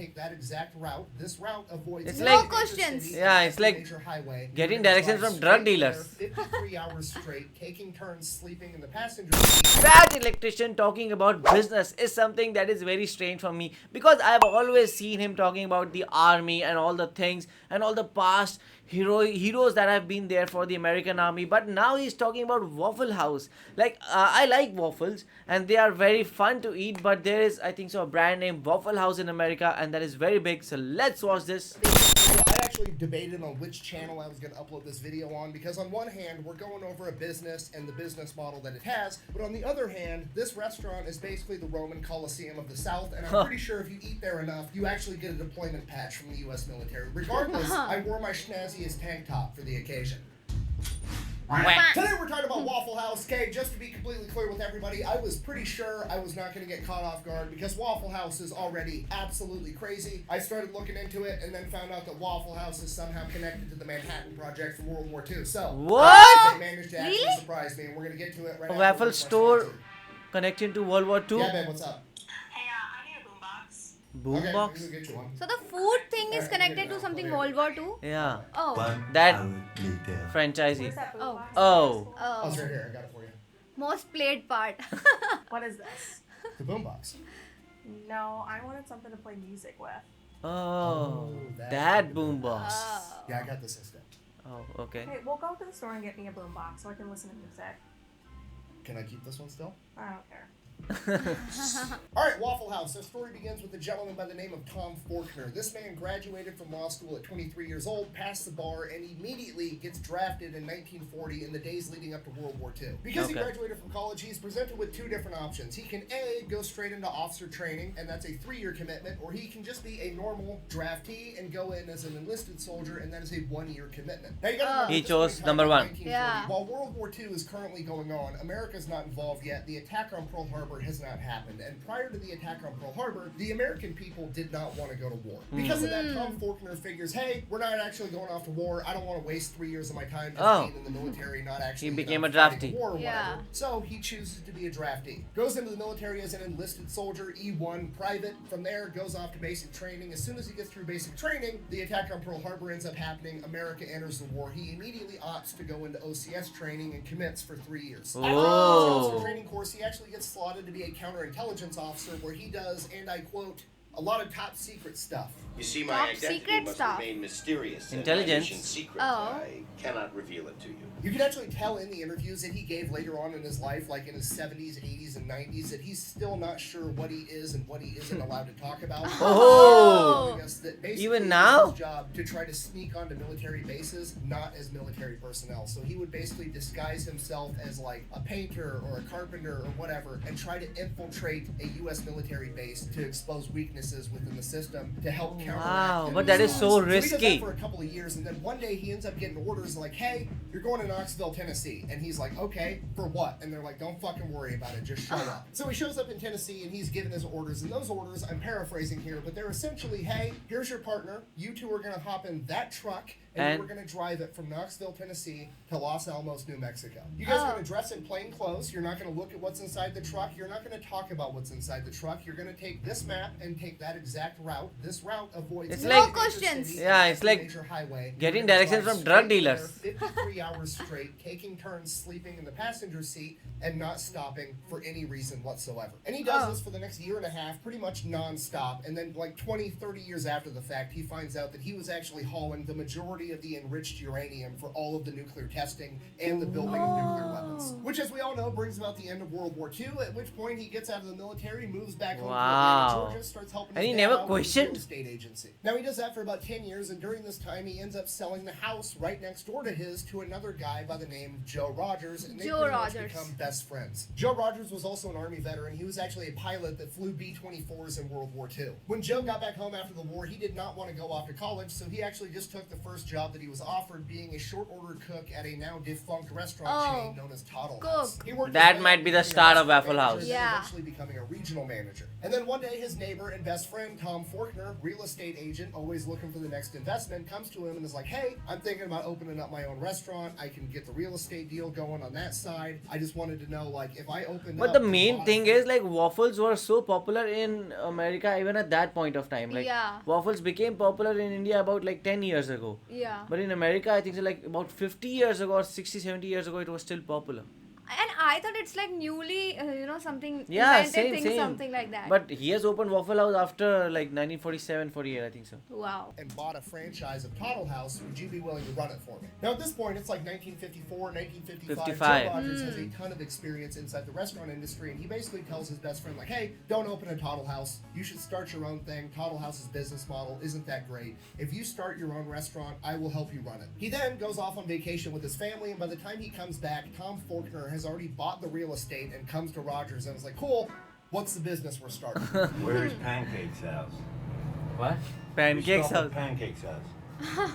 take that exact route. This route avoids It's No like- questions. Yeah, it's like major highway. getting You're gonna directions drive from drug straight there, dealers. 53 hours straight, taking turns sleeping in the passenger seat. That electrician talking about business is something that is very strange for me, because I've always seen him talking about the army and all the things and all the past heroes that have been there for the American army, but now he's talking about Waffle House. Like, I like waffles and they are very fun to eat, but there is, I think so, a brand named Waffle House in America, and that is very big. So let's watch this. I actually debated on which channel I was going to upload this video on, because on one hand, we're going over a business and the business model that it has, but on the other hand, this restaurant is basically the Roman Colosseum of the South, and I'm pretty sure if you eat there enough, you actually get a deployment patch from the U.S. military. Regardless, I wore my schnazziest tank top for the occasion. Today we're talking about Waffle House. Okay, just to be completely clear with everybody, I was pretty sure I was not going to get caught off guard because Waffle House is already absolutely crazy. I started looking into it and then found out that Waffle House is somehow connected to the Manhattan Project from World War II. So, What? they managed to actually Really? surprise me, and we're going to get to it right A after waffle this store restaurant. connecting to World War II? Yeah, babe, what's up? Hey, I need a boombox. Okay, Boombox? we'll get you one. So the food thing is connected to something World War II? Yeah. Oh. That franchisee. Where's that Oh. boombox? Oh. Oh, it's Oh. right here. I got it for you. Most played part. What is this? The boombox. No, I wanted something to play music with. Oh. that That boombox. Oh. Yeah, I got this instead. Oh, okay. Hey, we'll go to the store and get me a boombox so I can listen to music. Can I keep this one still? I don't care. All right, Waffle House. Our story begins with a gentleman by the name of Tom Faulkner. This man graduated from law school at 23 years old, passed the bar, and immediately gets drafted in 1940 in the days leading up to World War II. Because he Okay. graduated from college, he's presented with two different options. He can A, go straight into officer training, and that's a 3-year commitment, or he can just be a normal draftee and go in as an enlisted soldier, and that is a 1-year commitment. Now, you gotta remember, He at this point chose in time, number in one. 1940, Yeah. While World War II is currently going on, America's not involved yet. The attack on Pearl Harbor has not happened. And prior to the attack on Pearl Harbor, the American people did not want to go to war. Because of that, Tom Faulkner figures, hey, we're not actually going off to war. I don't want to waste 3 years of my time just Oh. being in the military, not actually became a fighting draftee. war or Yeah. whatever. So he chooses to be a draftee. Goes into the military as an enlisted soldier, E1, private. From there, goes off to basic training. As soon as he gets through basic training, the attack on Pearl Harbor ends up happening. America enters the war. He immediately opts to go into OCS training and commits for 3 years. After the Oh. officer training course, he actually gets slotted to be a counterintelligence officer, where he does, and I quote, a lot of top secret stuff. You see, Top my identity secret must stuff. remain mysterious and Intelligence. my mission secret. Oh. I cannot reveal it to you. You can actually tell in the interviews that he gave later on in his life, like in his 70s, 80s, and 90s, that he's still not sure what he is and what he isn't allowed to talk about. Oh. Telling us that basically Even it was now? his job to try to sneak onto military bases, not as military personnel. So he would basically disguise himself as like a painter or a carpenter or whatever, and try to infiltrate a U.S. military base to expose weaknesses within the system to help counteract. Wow, enemy but that is spies. so he does risky. that for a couple of years, and then one day he ends up getting orders like, hey, you're going to Knoxville, Tennessee. And he's like, okay, for what? And they're like, don't fucking worry about it, just show up. So he shows up in Tennessee and he's given his orders, and those orders, I'm paraphrasing here, but they're essentially, hey, here's your partner, you two are going to hop in that truck, and we're going to drive it from Knoxville, Tennessee to Los Alamos, New Mexico. You guys are going to dress in plain clothes. You're not going to look at what's inside the truck. You're not going to talk about what's inside the truck. You're going to take this map and take that exact route. This route avoids It's every like- major questions. city, Yeah, it's every like major highway. getting You're gonna directions drive from drug straight there, dealers. 53 hours straight, taking turns sleeping in the passenger seat and not stopping for any reason whatsoever. And he does Oh. this for the next year and a half, pretty much non-stop. And then like 20, 30 years after the fact, he finds out that he was actually hauling the majority of the enriched uranium for all of the nuclear testing and the building of nuclear weapons. Which, as we all know, brings about the end of World War II, at which point he gets out of the military, moves back home to Wow. Atlanta, Georgia, starts helping And his he dad never out with his real questioned? estate agency. Now he does that for about 10 years, and during this time he ends up selling the house right next door to his to another guy by the name of Joe Rogers, and they Joe pretty much Rogers. become best friends. Joe Rogers was also an Army veteran. He was actually a pilot that flew B-24s in World War II. When Joe got back home after the war, he did not want to go off to college, so he actually just took the first job that he was offered being a short order cook at a now defunct restaurant Oh. chain known as Toddle Cook. House. He worked That his way might up be to the being a start of restaurant Waffle manager House. and Yeah. eventually becoming a regional manager. And then one day his neighbor and best friend Tom Forkner, real estate agent, always looking for the next investment, comes to him and is like, hey, I'm thinking about opening up my own restaurant. I can get the real estate deal going on that side. I just wanted to know, like, if I opened But up the and main bought thing a- is like waffles were so popular in America even at that point of time. Like Yeah. waffles became popular in India about like 10 years ago. Yeah. But in America, I think so like about 50 years ago or 60, 70 years ago, it was still popular. And I thought it's like newly, something Yeah, invented same, thing, same. something like that. But he has opened Waffle House after like 1947, 48, I think so. Wow. and bought a franchise of Toddle House, would you be willing to run it for me? Now, at this point, it's like 1954, 1955. 55. Joe Rogers has a ton of experience inside the restaurant industry, and he basically tells his best friend, like, hey, don't open a Toddle House. You should start your own thing. Toddle House's business model isn't that great. If you start your own restaurant, I will help you run it. He then goes off on vacation with his family, and by the time he comes back, Tom Forkner has already bought the real estate and comes to Rogers and is like, cool, what's the business we're starting? Where's Pancake's house? What? Pancakes Stop at house. Pancake's house.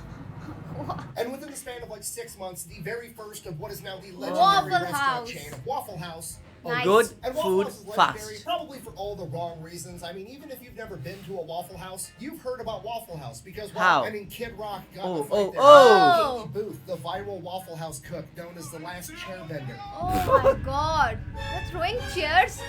And within the span of like 6 months, the very first of what is now the legendary Waffle restaurant House. chain of Waffle House. Nice. Good And Waffle food House is legendary, fast. probably for all the wrong reasons. I mean, even if you've never been to a Waffle House, you've heard about Waffle House because, well, How? I mean, Kid Rock got Oh, in a fight there. oh. Katie Booth, the viral Waffle House cook, known as the last chairbender. Oh my god. They're throwing chairs?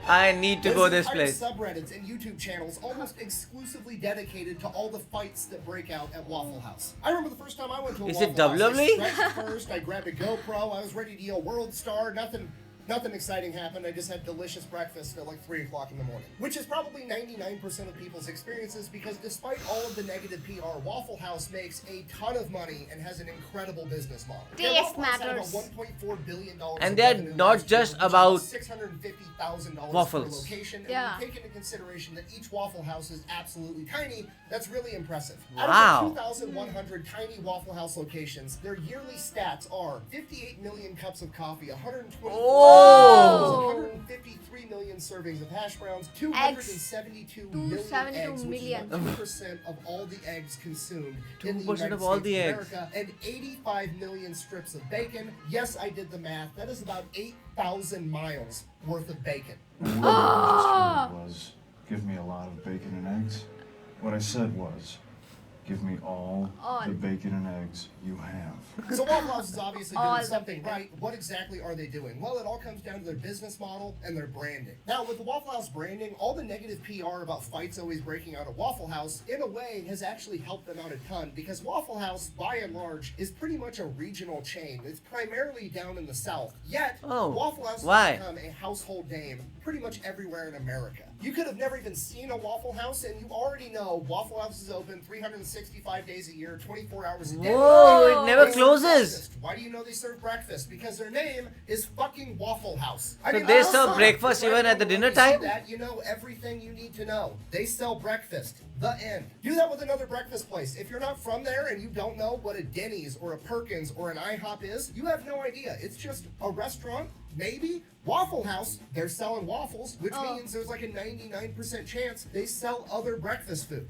I need to There's go this entire place. subreddits and YouTube channels almost exclusively dedicated to all the fights that break out at Waffle House. I remember the first time I went to a Is Waffle it House. I WWE? stretched first, I grabbed a GoPro, I was ready to yell World Star, Nothing exciting happened. I just had delicious breakfast at like 3 o'clock in the morning. Which is probably 99% of people's experiences because despite all of the negative PR, Waffle House makes a ton of money and has an incredible business model. Taste Waffle House had matters. about $1.4 billion And in they're revenue not last year, just which is about $650,000 per waffles. location. Yeah. And when you take into consideration that each Waffle House is absolutely tiny, that's really impressive. Wow. Out of the 2,100 tiny Waffle House locations, their yearly stats are 58 million cups of coffee, 124 Oh. 153 million servings of hash browns, 272 million 272 eggs, which is million. about 2% of all the eggs consumed in the 2% United of all States the of eggs. America, and 85 million strips of bacon. Yes, I did the math. That is about 8,000 miles worth of bacon. Ah. Was give me a lot of bacon and eggs. What I said was, give me all All. the bacon and eggs you have. So Waffle House is obviously All doing the something bacon. right. What exactly are they doing? Well, it all comes down to their business model and their branding. Now, with the Waffle House branding, all the negative PR about fights always breaking out at Waffle House, in a way, has actually helped them out a ton because Waffle House, by and large, is pretty much a regional chain. It's primarily down in the South. Yet, Oh, Waffle House why? has become a household name pretty much everywhere in America. You could have never even seen a Waffle House, and you already know Waffle House is open 365 days a year, 24 hours a day. Whoa, it Oh. never They serve closes. breakfast. Why do you know they serve breakfast? Because their name is fucking Waffle House. So they that's serve fine. breakfast Right even now, at the when dinner you see time? That, you know everything you need to know. They sell breakfast. The end. Do that with another breakfast place. If you're not from there and you don't know what a Denny's or a Perkins or an IHOP is, you have no idea. It's just a restaurant, maybe. Waffle House, they're selling waffles, which Oh. means there's like a 99% chance they sell other breakfast food.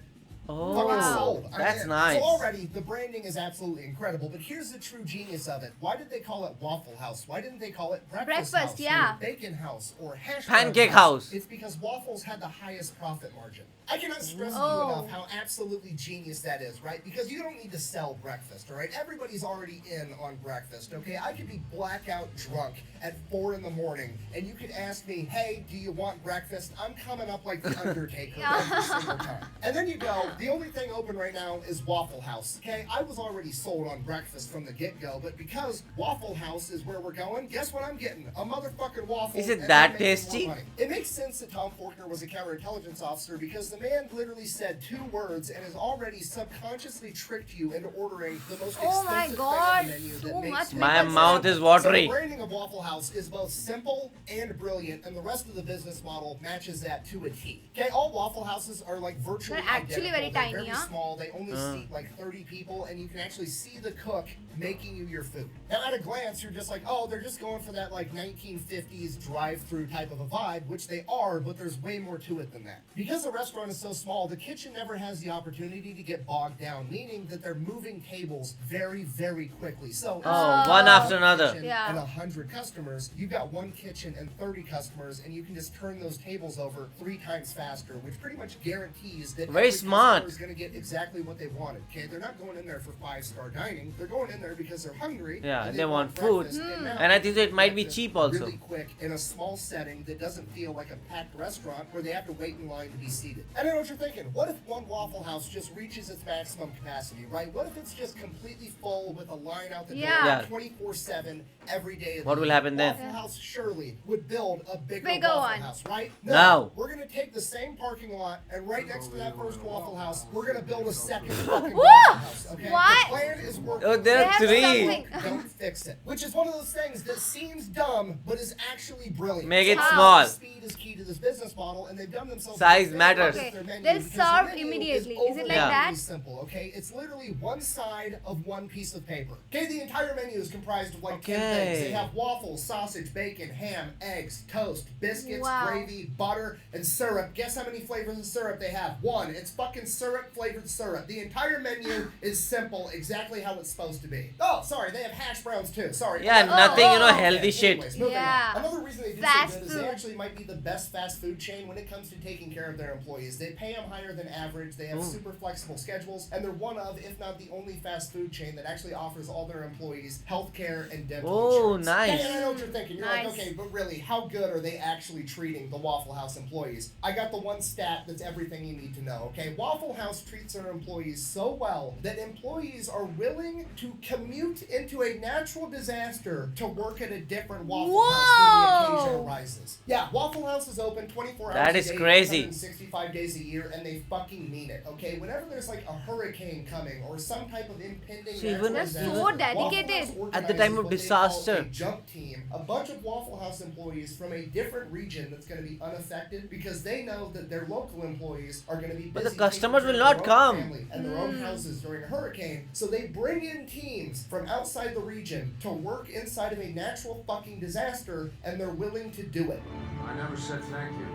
Oh, Fucking sold. I'm that's in. nice. So already, the branding is absolutely incredible. But here's the true genius of it. Why did they call it Waffle House? Why didn't they call it Breakfast Breakfast, House yeah. or Bacon House or Hash Pancake Brown House. It's because waffles had the highest profit margin. I cannot stress to you Oh. enough how absolutely genius that is, right? Because you don't need to sell breakfast, all right? Everybody's already in on breakfast, okay? I could be blackout drunk at 4 in the morning, and you could ask me, hey, do you want breakfast? I'm coming up like the Undertaker every single time. And then you go, the only thing open right now is Waffle House, okay? I was already sold on breakfast from the get-go, but because Waffle House is where we're going, guess what I'm getting? A motherfucking waffle. Is it and that I'm making more tasty? money. It makes sense that Tom Forkner was a counterintelligence officer because the man literally said 2 words and has already subconsciously tricked you into ordering the most Oh my expensive god, thing on the menu so that makes much you My makeup mouth syrup. is watery. So the branding of Waffle House is both simple and brilliant, and the rest of the business model matches that to a T. Okay, all Waffle Houses are like virtually They're actually identical. very They're tiny, very huh? small. They only seat like 30 people, and you can actually see the cook making you your food. Now, at a glance, you're just like, oh, they're just going for that like 1950s drive-through type of a vibe, which they are, but there's way more to it than that. Because the restaurant restaurant is so small, the kitchen never has the opportunity to get bogged down, meaning that they're moving tables very, very quickly. So, one after another. kitchen Yeah. and 100 customers, you've got one kitchen and 30 customers, and you can just turn those tables over 3 times faster, which pretty much guarantees that Very every smart. customer is going to get exactly what they wanted. Okay, they're not going in there for 5-star dining. They're going in there because they're hungry. Yeah, and they want food. breakfast, now And I think they it might be breakfast cheap also. Really quick in a small setting that doesn't feel like a packed restaurant where they have to wait in line to be seated. I know what you're thinking. What if one Waffle House just reaches its maximum capacity, right? What if it's just completely full with a line out the Yeah. door 24/7 every day of What the will year? happen then? Waffle House surely would build a bigger Bigger Waffle one. House, right? No. We're going to take the same parking lot and right next to that first Waffle House, we're going to build a second fucking Woo! Waffle House, okay? What? The plan is working. Oh, there They are have 3. something. Don't fix it. Which is one of those things that seems dumb, but is actually brilliant. Make it Somehow small. Speed is key to this business model, and they've done themselves. Size a favor matters. with Okay, their menu they'll because their serve menu immediately. Is it like Yeah. that? Simple, okay? It's literally one side of one piece of paper. Okay, the entire menu is comprised of like 10 things. Okay. They have waffles, sausage, bacon, ham, eggs, toast, biscuits, Wow. gravy, butter, and syrup. Guess how many flavors of syrup they have? 1. It's fucking syrup flavored syrup. The entire menu is simple, exactly how it's supposed to be. Oh, sorry, they have hash browns too. Sorry. Yeah, nothing, healthy shit. Anyways, moving Yeah. on. Another reason they do Fast so good is food. they actually might be the best fast food chain when it comes to taking care of their employees. They pay them higher than average. They have super flexible schedules, and they're one of, if not the only fast food chain that actually offers all their employees health care and dental Oh, insurance. nice. And I know what you're thinking. You're Nice. like, okay, but really, how good are they actually treating the Waffle House employees? I got the one stat that's everything you need to know, okay? Waffle House treats their employees so well that employees are willing to commute into a natural disaster to work at a different Waffle House when the occasion Whoa. arises. Yeah, Waffle House is open 24 hours That a is day, crazy. 365 days a year, and they fucking mean it, okay? Whenever there's like a hurricane coming or some type of impending So natural even- They're disaster, so Waffle dedicated. House At the time organizes of what they call disaster. a jump team, a bunch of Waffle House employees from a different region that's going to be unaffected because they know that their local employees are going to be busy But the taking customers care will of not their own come. family and their own houses during a hurricane, so they bring in teams from outside the region to work inside of a natural fucking disaster, and they're willing to do it. I never said thank you.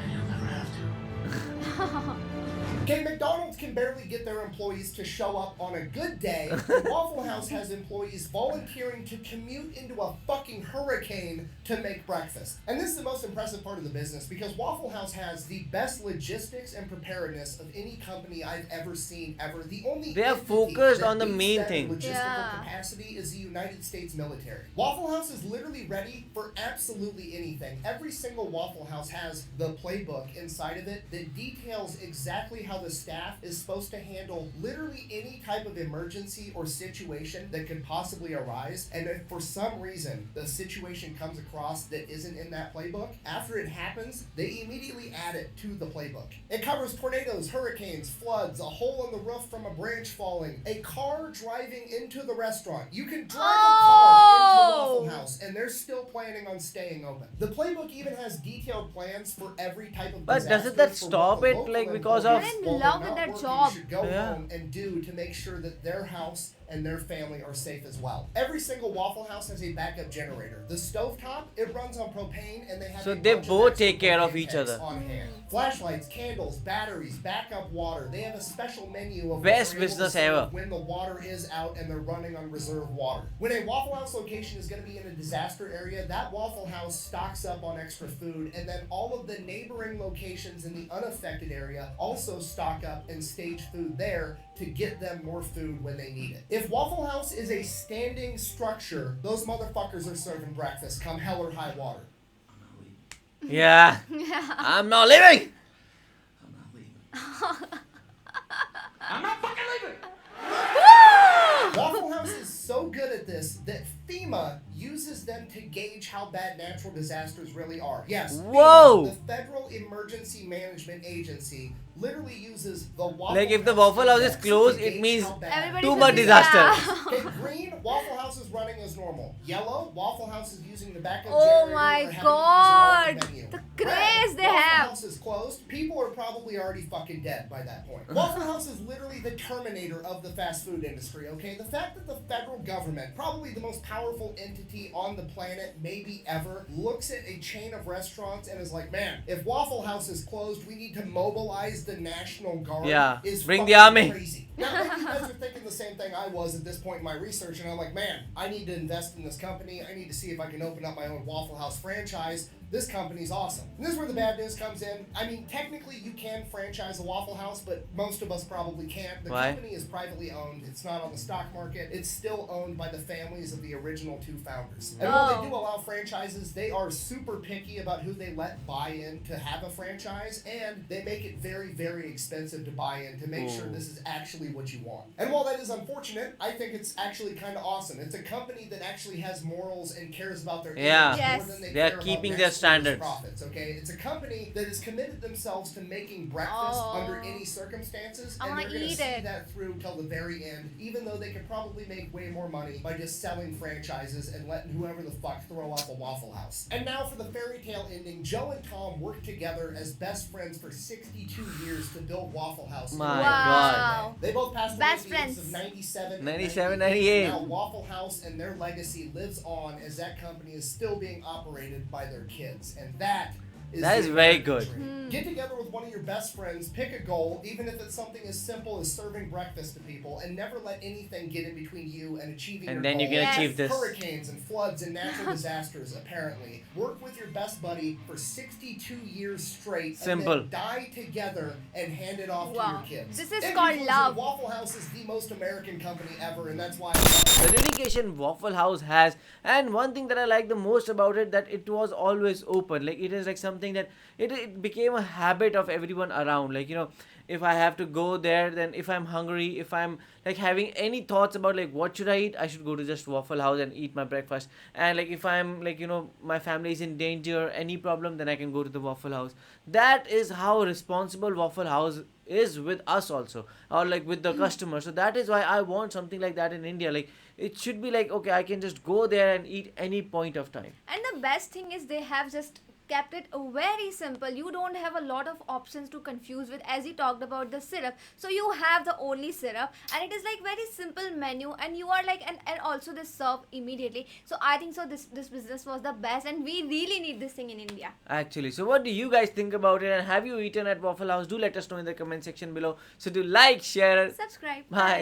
And you'll never have to. Okay, McDonald's can barely get their employees to show up on a good day. and Waffle House has employees volunteering to commute into a fucking hurricane to make breakfast. And this is the most impressive part of the business because Waffle House has the best logistics and preparedness of any company I've ever seen ever. The only They are entity focused that on the beats main them thing. in logistical Yeah. capacity is the United States military. Waffle House is literally ready for absolutely anything. Every single Waffle House has the playbook inside of it that details exactly how the staff is supposed to handle literally any type of emergency or situation that could possibly arise. And if for some reason the situation comes across that isn't in that playbook, after it happens, they immediately add it to the playbook. It covers tornadoes, hurricanes, floods, a hole in the roof from a branch falling, a car driving into the restaurant. You can drive a car into Waffle House and they're still planning on staying open. The playbook even has detailed plans for every type of But disaster doesn't that for stop what the it, local like, because employees, of- I'm in while love they're with not that working, job. should go Yeah. home and do to make sure that their house and their family are safe as well. Every single Waffle House has a backup generator. The stovetop, it runs on propane and they have So a they bunch of both extra take care of propane each tanks other. on hand. Flashlights, candles, batteries, backup water. They have a special menu of Best what they're able to business serve ever. when the water is out and they're running on reserve water. When a Waffle House location is going to be in a disaster area, that Waffle House stocks up on extra food, and then all of the neighboring locations in the unaffected area also stock up and stage food there to get them more food when they need it. If Waffle House is a standing structure, those motherfuckers are serving breakfast come hell or high water. Yeah. I'm not leaving. I'm not leaving. I'm not fucking leaving! Waffle House is so good at this that FEMA uses them to gauge how bad natural disasters really are. Yes, Whoa. FEMA, the Federal Emergency Management Agency, literally uses the Waffle Like, if the House Waffle House is index to closed, gauge it means how bad. Everybody too should much be- disaster. yeah. Okay, green, Waffle House is running as normal. Yellow, Waffle House is using the backup Oh generator my or having to use an God. alternate menu. The Red, craze they Waffle have. House is closed. people are probably already fucking dead by that point. Waffle House is literally the terminator of the fast food industry, okay? The fact that the federal government, probably the most powerful entity on the planet, maybe ever, looks at a chain of restaurants and is like, man, if Waffle House is closed, we need to mobilize the National Guard. Yeah, is bring the fucking army. Crazy. Now, maybe you guys are thinking the same thing I was at this point in my research, and I'm like, man, I need to invest in this company. I need to see if I can open up my own Waffle House franchise. This company's awesome. And this is where the bad news comes in. I mean, technically you can franchise a Waffle House, but most of us probably can't. The Why? company is privately owned. It's not on the stock market. It's still owned by the families of the original two founders. And while they do allow franchises, they are super picky about who they let buy in to have a franchise, and they make it very, very expensive to buy in to make sure this is actually what you want. And while that is unfortunate, I think it's actually kind of awesome. It's a company that actually has morals and cares about their Yeah. image Yes. more than they They are care keeping about their next year's standards. profits, okay? It's a company that has committed themselves to making breakfast under any circumstances, I and wanna they're going to eat see it. that through till the very end, even though they could probably make way more money by just selling franchises and letting whoever the fuck throw off a Waffle House. And now for the fairy tale ending, Joe and Tom worked together as best friends for 62 years to build Waffle House. My Wow. They both passed away Best at the ages friends. of 97, 97, 98. 98. Now Waffle House and their legacy lives on as that company is still being operated by their kids. And that is the very American good. dream. Get together with one of your best friends, pick a goal, even if it's something as simple as serving breakfast to people, and never let anything get in between you and achieving your And then you goal. can Yes. achieve this. Hurricanes and floods and natural disasters, apparently. Work with your best buddy for 62 years straight. Simple. And then die together and hand it off to Wow. your kids. This is In called conclusion, love. Waffle House is the most American company ever, and that's why I love it. The dedication Waffle House has, and one thing that I like the most about it, that it was always open. Like, it is like something that it became a habit of everyone around. Like, you know, if I have to go there, then if I'm hungry, if I'm like having any thoughts about like what should I eat, I should go to just Waffle House and eat my breakfast. And like if I'm like, you know, my family is in danger, any problem, then I can go to the Waffle House. That is how responsible Waffle House is with us also, or like with the customer. So that is why I want something like that in India. Like, it should be like, okay, I can just go there and eat any point of time. And the best thing is they have just kept it very simple. You don't have a lot of options to confuse with, as you talked about the syrup. So you have the only syrup, and it is like very simple menu, and you are like, and also they serve immediately. So I think so this business was the best, and we really need this thing in India. Actually, so what do you guys think about it, and have you eaten at Waffle House? Do let us know in the comment section below. So do like, share, Subscribe. bye.